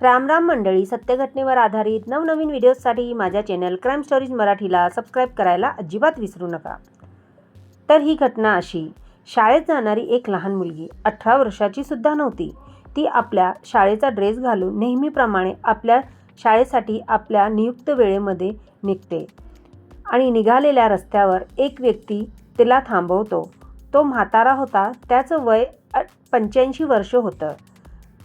राम राम मंडळी, सत्य घटनेवर आधारित नवनवीन व्हिडिओजसाठी माझ्या चॅनल क्राईम स्टोरीज मराठीला सबस्क्राईब करायला अजिबात विसरू नका। तर ही घटना अशी, शाळेत जाणारी एक लहान मुलगी 18 वर्षाची सुद्धा नव्हती। ती आपल्या शाळेचा ड्रेस घालून नेहमीप्रमाणे आपल्या शाळेसाठी आपल्या नियुक्त वेळेमध्ये निघते आणि निघालेल्या रस्त्यावर एक व्यक्ती तिला थांबवतो। तो म्हातारा होता, त्याचं वय 85 वर्ष होतं।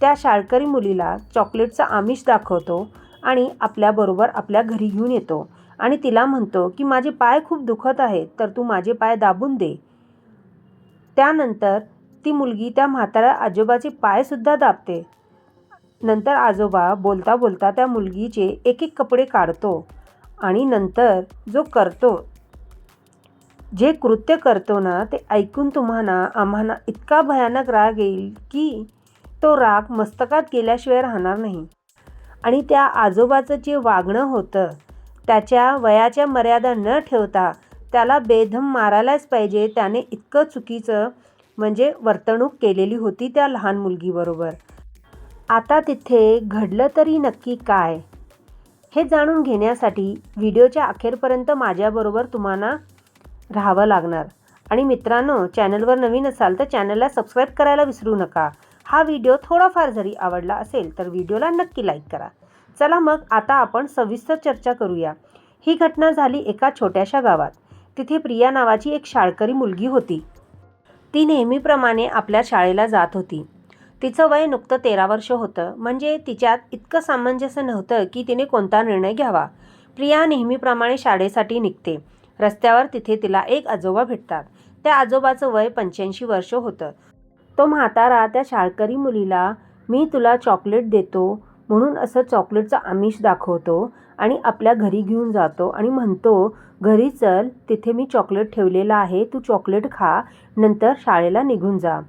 त्या शाळकरी मुलीला चॉकलेटचं आमिष दाखवतो आणि आपल्याबरोबर आपल्या घरी घेऊन येतो आणि तिला म्हणतो की माझे पाय खूप दुखत आहेत, तर तू माझे पाय दाबून दे। त्यानंतर ती मुलगी त्या म्हाताऱ्या आजोबाचे पायसुद्धा दाबते। नंतर आजोबा बोलता बोलता त्या मुलगीचे एक एक कपडे काढतो आणि नंतर जे कृत्य करतो ना, ते ऐकून आम्हाला इतका भयानक राग येईल की तो राग मस्तकात गेल्याशिवाय राहणार नाही। आणि त्या आजोबाचं जे वागणं होतं, त्याच्या वयाच्या मर्यादा न ठेवता त्याला बेदम मारायलाच पाहिजे। त्याने इतकं चुकीचं वर्तणूक केलेली होती त्या लहान मुलगीबरोबर। आता तिथे घडलं तरी नक्की काय, हे जाणून घेण्यासाठी व्हिडिओच्या अखेरपर्यंत माझ्याबरोबर तुम्हाला राहावं लागणार। आणि मित्रांनो, चॅनलवर नवीन असाल तर चॅनलला सबस्क्राईब करायला विसरू नका। हा व्हिडिओ थोडाफार जरी आवडला असेल तर व्हिडिओला नक्की लाईक करा। चला मग आता आपण सविस्तर चर्चा करूया। ही घटना झाली एका छोट्याशा गावात। तिथे प्रिया नावाची एक शाळकरी मुलगी होती। ती नेहमीप्रमाणे आपल्या शाळेला जात होती। तिचं वय नुकतं 13 वर्ष होतं, म्हणजे तिच्यात इतकं सामंजस्य नव्हतं की तिने कोणता निर्णय घ्यावा। प्रिया नेहमीप्रमाणे शाळेसाठी निघते। रस्त्यावर तिथे तिला एक आजोबा भेटतात। त्या आजोबाचं वय 85 वर्ष होतं। तो म्हातारा त्या शाळकरी मुलीला मी तुला चॉकलेट देतो म्हणून असं चॉकलेटचं आमिष दाखवतो आणि आपल्या घरी घेऊन जातो आणि म्हणतो, घरी चल, तिथे मी चॉकलेट ठेवलेलं आहे, तू चॉकलेट खा, नंतर शाळेला निघून जा।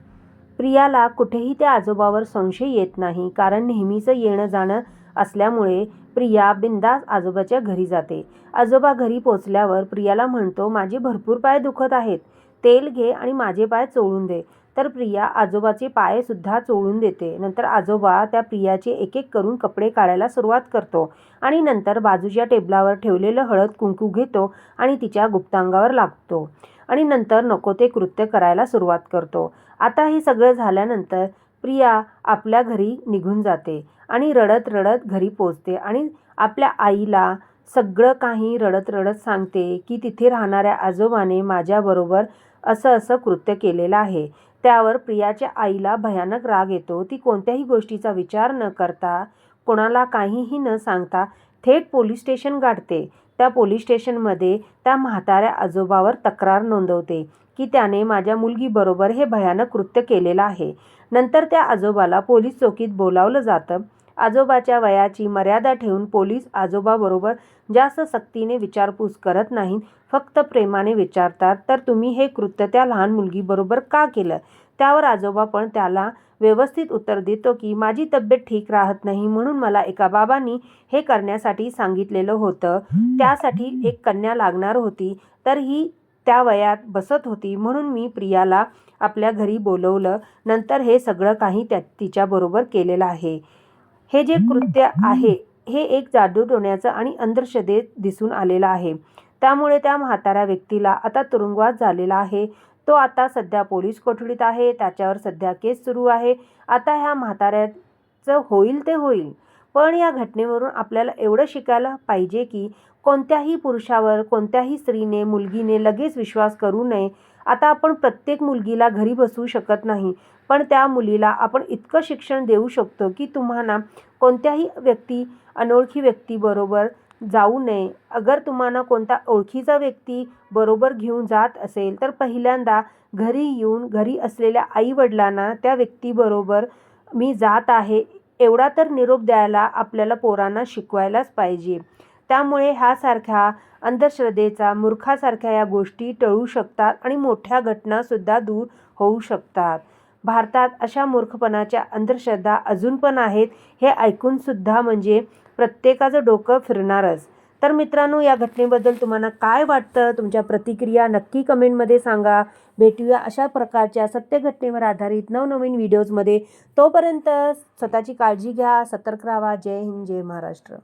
प्रियाला कुठेही त्या आजोबावर संशय येत नाही, कारण नेहमीचं येणं जाणं असल्यामुळे प्रिया बिंदास आजोबाच्या घरी जाते। आजोबा घरी पोचल्यावर प्रियाला म्हणतो, माझे भरपूर पाय दुखत आहेत, तेल घे आणि माझे पाय चोळून दे। तर प्रिया आजोबाचे पायसुद्धा चोळून देते। नंतर आजोबा त्या प्रियाचे एक एक करून कपडे काढायला सुरुवात करतो आणि नंतर बाजूच्या टेबलावर ठेवलेलं हळद कुंकू घेतो आणि तिच्या गुप्तांगावर लागतो आणि नंतर नको ते कृत्य करायला सुरुवात करतो। आता हे सगळं झाल्यानंतर प्रिया आपल्या घरी निघून जाते आणि रडत रडत घरी पोचते आणि आपल्या आईला सगळं काही रडत रडत सांगते की तिथे राहणाऱ्या आजोबाने माझ्याबरोबर असं कृत्य केलेलं आहे। त्यावर प्रियाच्या आईला भयानक राग येतो। ती कोणत्याही गोष्टीचा विचार न करता, कोणाला काहीही न सांगता थेट पोलीस स्टेशन गाठते। त्या पोलीस स्टेशनमध्ये त्या म्हाताऱ्या आजोबावर तक्रार नोंदवते की त्याने माझ्या मुलगीबरोबर हे भयानक कृत्य केलेलं आहे। नंतर त्या आजोबाला पोलीस चौकीत बोलावलं जातं। आजोबाच्या वयाची मर्यादा ठेवून पोलीस आजोबाबरोबर जास्त सक्तीने विचारपूस करत नाहीत, फक्त प्रेमाने विचारतात, तर तुम्ही हे कृत्य त्या लहान मुलगीबरोबर का केलं? त्यावर आजोबा पण त्याला व्यवस्थित उत्तर देतो की माझी तब्येत ठीक राहत नाही, म्हणून मला एका बाबांनी हे करण्यासाठी सांगितलेलं होतं। त्यासाठी एक कन्या लागणार होती, तर ही त्या वयात बसत होती, म्हणून मी प्रियाला आपल्या घरी बोलवलं। नंतर हे सगळं काही तिच्याबरोबर केलेलं आहे। हे जे कृत्य आहे हे एक जादूटोण्याचं आणि अंधश्रद्धेत दिसून आलेलं आहे। त्यामुळे त्या म्हाताऱ्या व्यक्तीला आता तुरुंगवास झालेला आहे। तो आता सध्या पोलीस कोठडीत आहे। त्याच्यावर सध्या केस सुरू आहे। आता ह्या म्हाताऱ्याचं होईल ते होईल, पण या घटनेवरून आपल्याला एवढं शिकायला पाहिजे की कोणत्याही पुरुषावर, कोणत्याही स्त्रीने, मुलगीने लगेच विश्वास करू नये। आता आपण प्रत्येक मुलगीला घरी बसवू शकत नाही, पण त्या मुलीला आपण इतकं शिक्षण देऊ शकतो की तुम्हाला कोणत्याही अनोळखी व्यक्तीबरोबर जाऊ नये। अगर तुम्हाला कोणता ओळखीचा व्यक्ती बरोबर घेऊन जात असेल तर पहिल्यांदा घरी येऊन घरी असलेल्या आईवडिलांना त्या व्यक्तीबरोबर मी जात आहे एवढा तर निरोप द्यायला आपल्याला पोरांना शिकवायलाच पाहिजे। त्यामुळे ह्यासारख्या अंधश्रद्धेचा, मूर्खासारख्या या गोष्टी टळू शकतात आणि मोठ्या घटनासुद्धा दूर होऊ शकतात। भारतात अशा मूर्खपणाच्या अंधश्रद्धा अजून पण आहेत, हे ऐकूनसुद्धा प्रत्येकाचं डोकं फिरणारच। तर तर मित्रांनो, या घटनेबद्दल तुम्हाला काय वाटतं? तुमच्या प्रतिक्रिया नक्की कमेंटमध्ये सांगा. भेटूया अशा प्रकारच्या सत्य घटनेवर आधारित नवनवीन व्हिडिओजमध्ये. तोपर्यंत स्वतःची काळजी घ्या, सतर्क राहा. जय हिंद, जय महाराष्ट्र.